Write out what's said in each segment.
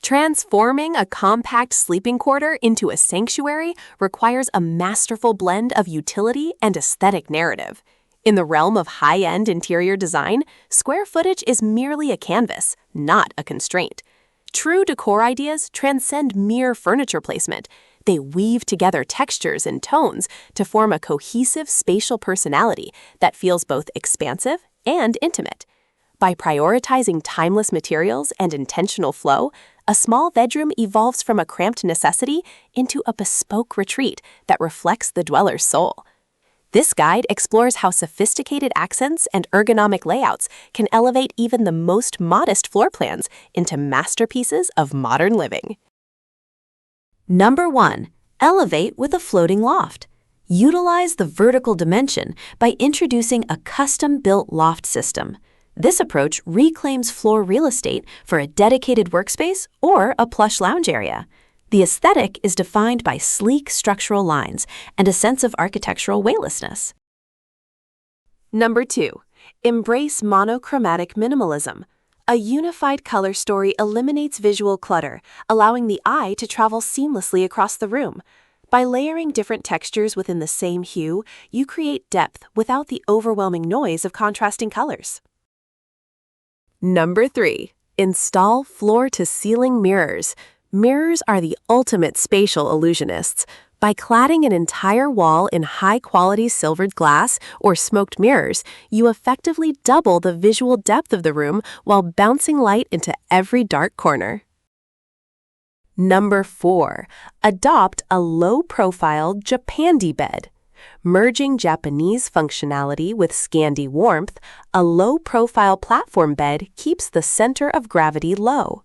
Transforming a compact sleeping quarter into a sanctuary requires a masterful blend of utility and aesthetic narrative. In the realm of high-end interior design, square footage is merely a canvas, not a constraint. True decor ideas transcend mere furniture placement. They weave together textures and tones to form a cohesive spatial personality that feels both expansive and intimate. By prioritizing timeless materials and intentional flow, a small bedroom evolves from a cramped necessity into a bespoke retreat that reflects the dweller's soul. This guide explores how sophisticated accents and ergonomic layouts can elevate even the most modest floor plans into masterpieces of modern living. Number 1. Elevate with a floating loft. Utilize the vertical dimension by introducing a custom-built loft system. This approach reclaims floor real estate for a dedicated workspace or a plush lounge area. The aesthetic is defined by sleek structural lines and a sense of architectural weightlessness. Number 2. Embrace monochromatic minimalism. A unified color story eliminates visual clutter, allowing the eye to travel seamlessly across the room. By layering different textures within the same hue, you create depth without the overwhelming noise of contrasting colors. Number 3. Install floor-to-ceiling mirrors. Mirrors are the ultimate spatial illusionists. By cladding an entire wall in high-quality silvered glass or smoked mirrors, you effectively double the visual depth of the room while bouncing light into every dark corner. Number 4. Adopt a low-profile Japandi bed. Merging Japanese functionality with Scandi warmth, a low-profile platform bed keeps the center of gravity low.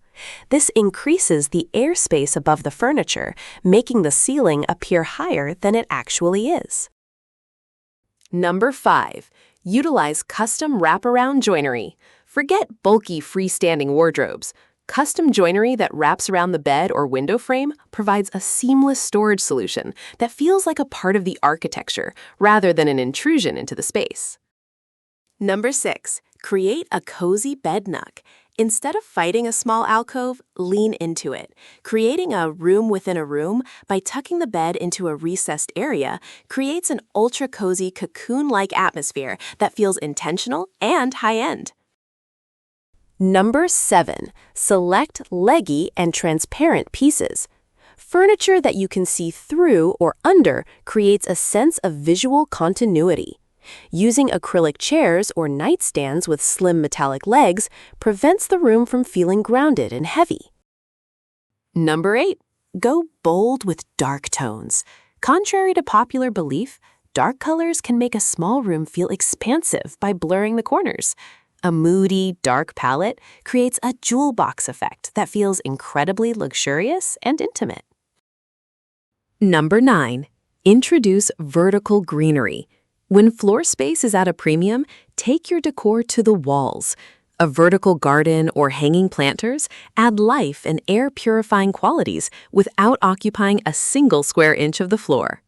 This increases the airspace above the furniture, making the ceiling appear higher than it actually is. Number 5. Utilize custom wraparound joinery. Forget bulky freestanding wardrobes. Custom joinery that wraps around the bed or window frame provides a seamless storage solution that feels like a part of the architecture rather than an intrusion into the space. Number 6. Create a cozy bed nook. Instead of fighting a small alcove, lean into it. Creating a room within a room by tucking the bed into a recessed area creates an ultra-cozy cocoon-like atmosphere that feels intentional and high-end. Number 7. Select leggy and transparent pieces. Furniture that you can see through or under creates a sense of visual continuity. Using acrylic chairs or nightstands with slim metallic legs prevents the room from feeling grounded and heavy. Number 8. Go bold with dark tones. Contrary to popular belief, dark colors can make a small room feel expansive by blurring the corners. A moody, dark palette creates a jewel box effect that feels incredibly luxurious and intimate. Number 9. Introduce vertical greenery. When floor space is at a premium, take your decor to the walls. A vertical garden or hanging planters add life and air-purifying qualities without occupying a single square inch of the floor.